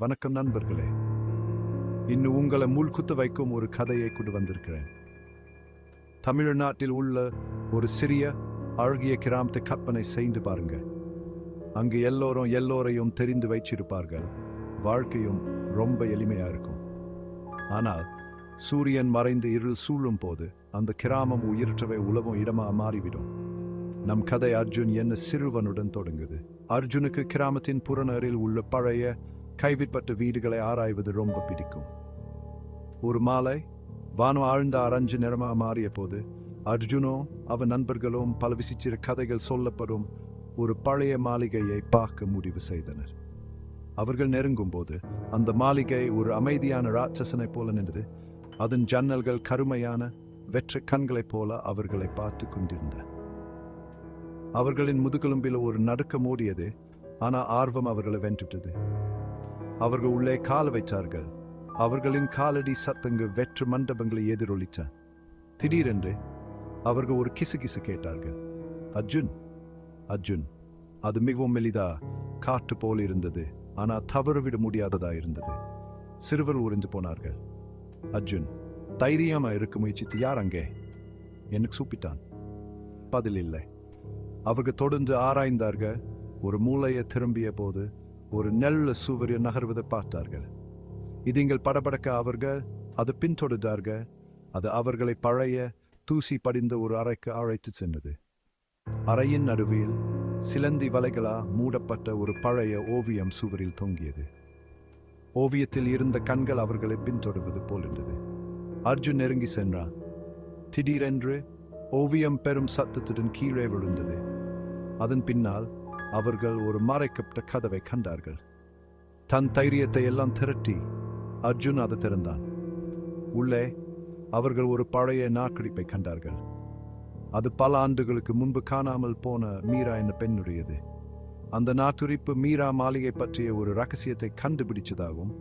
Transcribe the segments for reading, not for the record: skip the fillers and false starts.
வணக்கம் நண்பர்களே. இன்னும் உங்களை முள்குத்த வைக்கும் ஒரு கதையை கொண்டு வந்திருக்கிறேன். தமிழ்நாட்டில் உள்ள ஒரு சிறிய அழகிய கிராமத்தை கற்பனை செய்து பாருங்க. அங்கு எல்லோரையும் தெரிந்து வைச்சிருப்பார்கள். வாழ்க்கையும் ரொம்ப எளிமையா இருக்கும். ஆனால் சூரியன் மறைந்து இருள் சூழும் போது அந்த கிராமம் உயிரற்றவை உலவும் இடமா மாறிவிடும். நம் கதை அர்ஜுன் என்ன சிறுவனுடன் தொடங்குது. அர்ஜுனுக்கு கிராமத்தின் புறநகரில் உள்ள பழைய கைவிடப்பட்ட வீடுகளை ஆராய்வது ரொம்ப பிடிக்கும். ஒரு மாலை வானம் ஆழ்ந்த அரஞ்சு நிறமாக மாறிய போது அர்ஜுனும் அவன் நண்பர்களும் பல விசித்திர கதைகள் சொல்லப்படும் ஒரு பழைய மாளிகையை பார்க்க முடிவு செய்தனர். அவர்கள் நெருங்கும் போது அந்த மாளிகை ஒரு அமைதியான ராட்சசனை போல நின்றது. அதன் ஜன்னல்கள் கருமையான வெற்ற கண்களைப் போல அவர்களை பார்த்து கொண்டிருந்த. அவர்களின் முதுகெலும்பில் ஒரு நடுக்கம் ஓடியது. ஆனால் ஆர்வம் அவர்களை வென்றுவிட்டது. அவர்கள் உள்ளே கால் வைத்தார்கள். அவர்களின் காலடி சத்தங்கள் வெற்று மண்டபங்களை எதிரொலித்த. திடீரென்று அவர்கள் ஒரு கிசு கேட்டார்கள். அர்ஜுன், அர்ஜுன். அது மிகவும் மெலிதா காற்று போல் இருந்தது. ஆனால் தவறவிட முடியாததா இருந்தது. சிறுவர் உறைந்து போனார்கள். அர்ஜுன் தைரியமா இருக்க முயற்சித்து, யார் அங்கே? எனக்கு சூப்பிட்டான். பதில் இல்லை. அவர்கள் தொடர்ந்து ஆராய்ந்தார்கள். ஒரு மூளையை திரும்பிய போது ஒரு நெல்ல சுவரை நகர்வதை பார்த்தார்கள். இதுங்கள் படபடக்க அவர்கள் அது பின்தொடர்ந்தார்கள். அது அவர்களை பழைய தூசி படிந்த ஒரு அறைக்கு அழைத்து சென்றது. அறையின் நடுவில் சிலந்தி வலைகளா மூடப்பட்ட ஒரு பழைய ஓவியம் சுவரில் தொங்கியது. ஓவியத்தில் இருந்த கண்கள் அவர்களை பின்தொடர்வது போல் இருந்தது. அர்ஜுன் நெருங்கி சென்றான். திடீரென்று ஓவியம் பெரும் சத்தத்துடன் கீழே விழுந்தது. அதன் பின்னால் அவர்கள் ஒரு மறைக்கப்பட்ட கதவை கண்டார்கள். தன் தைரியத்தை எல்லாம் திரட்டி அர்ஜுன் அதை திறந்தான். உள்ளே அவர்கள் ஒரு பழைய நாட்குறிப்பை கண்டார்கள். அது பல ஆண்டுகளுக்கு முன்பு காணாமல் போன மீரா என்ற பெண்ணுடையது. அந்த நாட்டுரிப்பு மீரா மாளிகை பற்றிய ஒரு ரகசியத்தை கண்டுபிடிச்சதாகவும்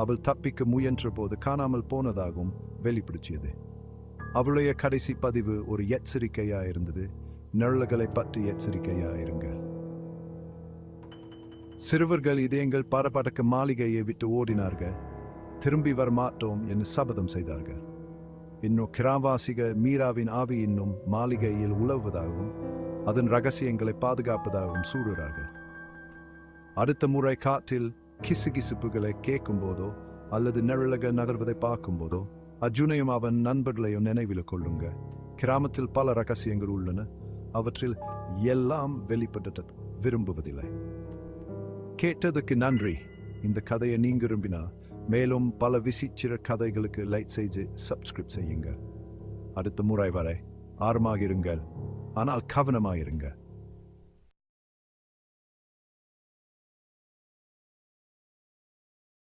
அவள் தப்பிக்க முயன்ற போது காணாமல் போனதாகவும் வெளிப்படுத்தியது. அவளுடைய கடைசி பதிவு ஒரு எச்சரிக்கையா இருந்தது. நிழல்களை பற்றி எச்சரிக்கையா இருங்கள். சிறுவர்கள் இதயங்கள் பரபரக்க மாளிகையை விட்டு ஓடினார்கள். திரும்பி வரமாட்டோம் என்று சபதம் செய்தார்கள். இன்னும் கிராமவாசிகள் மீராவின் ஆவி இன்னும் மாளிகையில் உலவுவதாகவும் அதன் ரகசியங்களை பாதுகாப்பதாகவும் சூடுகிறார்கள். அடுத்த முறை காற்றில் கிசுகிசுப்புகளை கேட்கும் போதோ அல்லது நிழலக நகர்வதை பார்க்கும் போதோ அர்ஜுனையும் அவன் நண்பர்களையும் நினைவில் கொள்ளுங்க. கிராமத்தில் பல ரகசியங்கள் உள்ளன. அவற்றில் எல்லாம் வெளிப்பட விரும்புவதில்லை. கேட்டதுக்கு நன்றி. இந்த கதையை நீங்க விரும்பினா மேலும் பல விசித்திர கதைகளுக்கு லைக் செய்து சப்ஸ்கிரைப் செய்யுங்க. அடுத்த முறை வரை ஆர்வமாக இருங்கள். ஆனால் கவனமாயிருங்க.